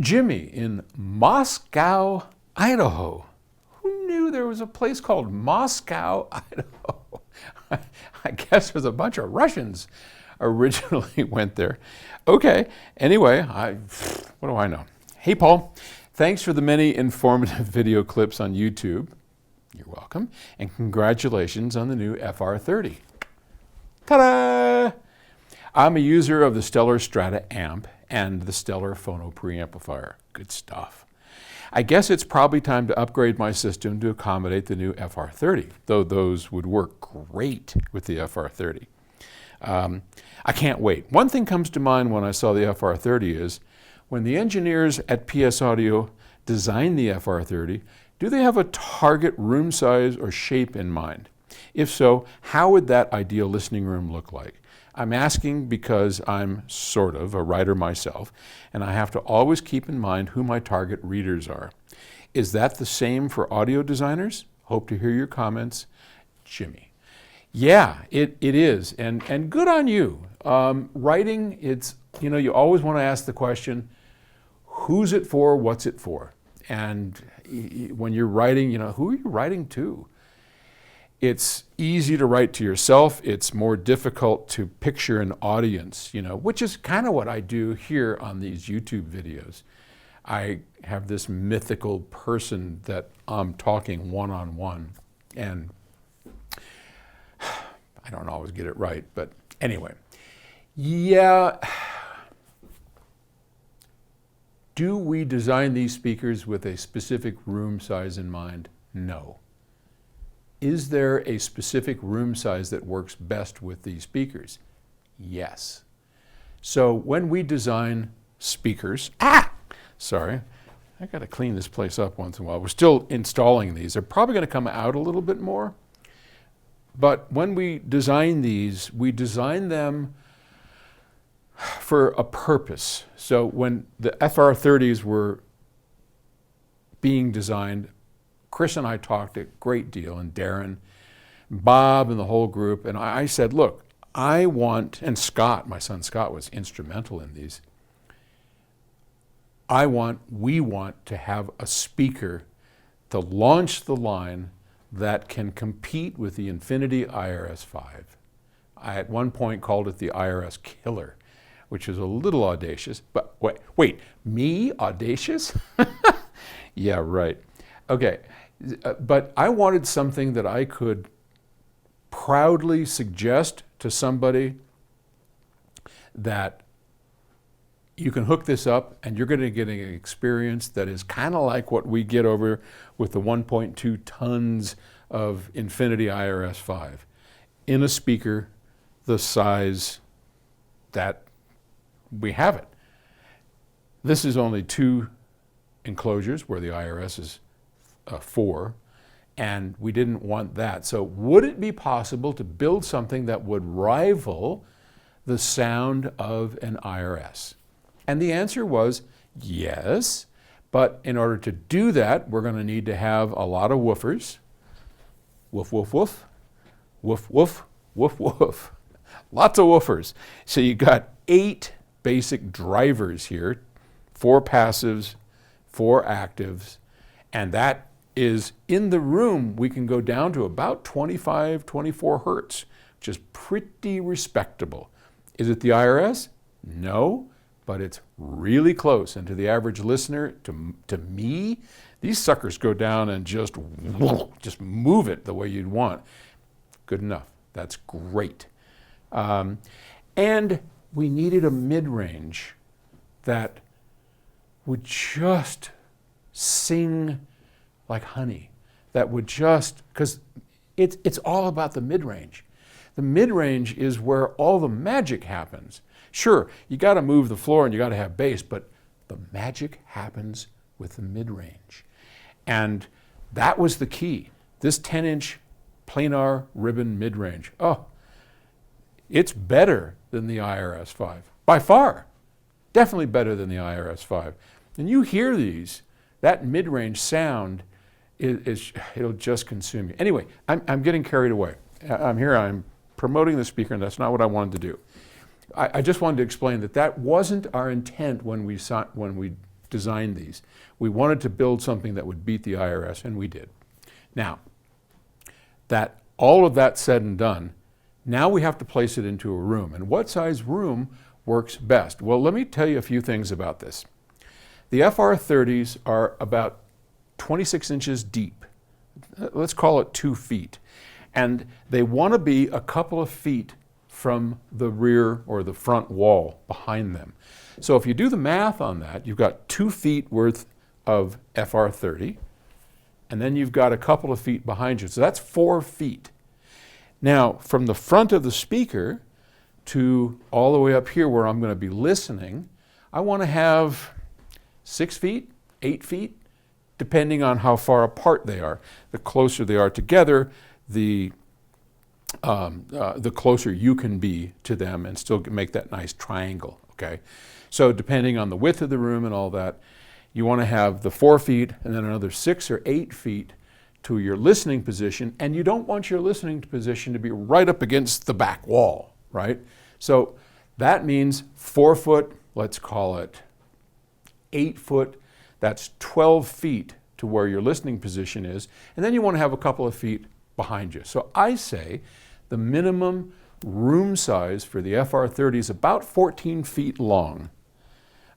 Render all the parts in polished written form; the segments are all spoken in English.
Jimmy in Moscow, Idaho. Who knew there was a place called Moscow, Idaho? I guess there's a bunch of Russians originally went there. Okay, anyway, what do I know? Hey, Paul, thanks for the many informative video clips on YouTube. You're welcome. And congratulations on the new FR30. Ta-da! I'm a user of the Stellar Strata amp and the Stellar Phono preamplifier. Good stuff. I guess it's probably time to upgrade my system to accommodate the new FR30, though those would work great with the FR30. I can't wait. One thing comes to mind when I saw the FR30 is, when the engineers at PS Audio designed the FR30, do they have a target room size or shape in mind? If so, how would that ideal listening room look like? I'm asking because I'm sort of a writer myself, and I have to always keep in mind who my target readers are. Is that the same for audio designers? Hope to hear your comments. Jimmy. Yeah, it is, and good on you. Writing, it's, you always want to ask the question, who's it for, what's it for? And when you're writing, who are you writing to? It's easy to write to yourself. It's more difficult to picture an audience, which is kind of what I do here on these YouTube videos. I have this mythical person that I'm talking one-on-one, and I don't always get it right, but anyway. Yeah. Do we design these speakers with a specific room size in mind? No. Is there a specific room size that works best with these speakers? Yes. So when we design speakers, sorry, I got to clean this place up once in a while. We're still installing these. They're probably going to come out a little bit more. But when we design these, we design them for a purpose. So when the FR30s were being designed, Chris and I talked a great deal, and Darren, Bob, and the whole group, and I said, look, I want, and Scott, my son Scott was instrumental in these, we want to have a speaker to launch the line that can compete with the Infinity IRS-5. I at one point called it the IRS killer, which is a little audacious, but wait, me audacious? Yeah, right. Okay, but I wanted something that I could proudly suggest to somebody that you can hook this up and you're going to get an experience that is kind of like what we get over with the 1.2 tons of Infinity IRS-5 in a speaker the size that we have it. This is only 2 enclosures where the IRS is 4, and we didn't want that. So would it be possible to build something that would rival the sound of an IRS? And the answer was yes, but in order to do that, we're going to need to have a lot of woofers. Woof, woof, woof, woof, woof, woof, woof. Lots of woofers. So you got 8 basic drivers here, 4 passives, 4 actives, and that is in the room. We can go down to about 25, 24 hertz, which is pretty respectable. Is it the IRS? No, but it's really close. And to the average listener, to me, these suckers go down and just move it the way you'd want. Good enough. That's great. And we needed a mid-range that would just sing like honey, that would just, because it's all about the mid-range. The mid-range is where all the magic happens. Sure, you got to move the floor and you got to have bass, but the magic happens with the mid-range. And that was the key. This 10-inch planar ribbon mid-range, it's better than the IRS-5, by far. Definitely better than the IRS-5. And you hear these, that mid-range sound, it'll just consume you. Anyway, I'm getting carried away. I'm promoting the speaker, and that's not what I wanted to do. I just wanted to explain that wasn't our intent when we designed these. We wanted to build something that would beat the IRS, and we did. Now, that all of that said and done, now we have to place it into a room. And what size room works best? Well, let me tell you a few things about this. The FR30s are about 26 inches deep. Let's call it 2 feet. And they want to be a couple of feet from the rear or the front wall behind them. So if you do the math on that, you've got 2 feet worth of FR30, and then you've got a couple of feet behind you. So that's 4 feet. Now, from the front of the speaker to all the way up here where I'm going to be listening, I want to have 6 feet, 8 feet, depending on how far apart they are. The closer they are together, the closer you can be to them and still make that nice triangle, okay? So depending on the width of the room and all that, you want to have the 4 feet and then another 6 or 8 feet to your listening position, and you don't want your listening position to be right up against the back wall, right? So that means 4 foot, let's call it 8 foot, that's 12 feet to where your listening position is, and then you want to have a couple of feet behind you. So I say the minimum room size for the FR30 is about 14 feet long.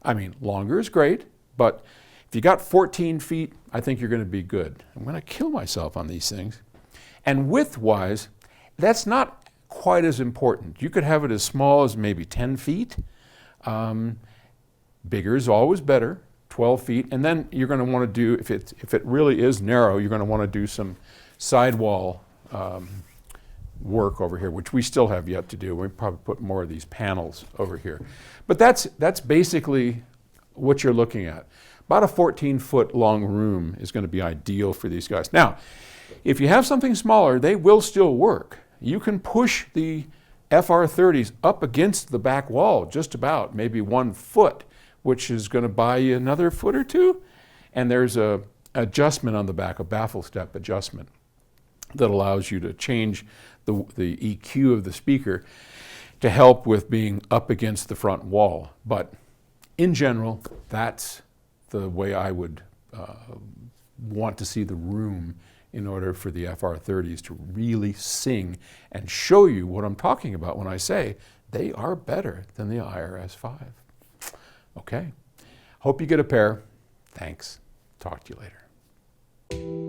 I mean, longer is great, but if you got 14 feet, I think you're going to be good. I'm going to kill myself on these things. And width-wise, that's not quite as important. You could have it as small as maybe 10 feet. Bigger is always better, 12 feet. And then you're going to want to do, if it really is narrow, you're going to want to do some sidewall work over here, which we still have yet to do. We probably put more of these panels over here. But that's basically what you're looking at. About a 14-foot long room is going to be ideal for these guys. Now, if you have something smaller, they will still work. You can push the FR30s up against the back wall just about, maybe 1 foot, which is going to buy you another foot or two. And there's a adjustment on the back, a baffle step adjustment, that allows you to change the EQ of the speaker to help with being up against the front wall. But in general, that's the way I would want to see the room in order for the FR30s to really sing and show you what I'm talking about when I say they are better than the IRS-5. Okay, hope you get a pair. Thanks. Talk to you later.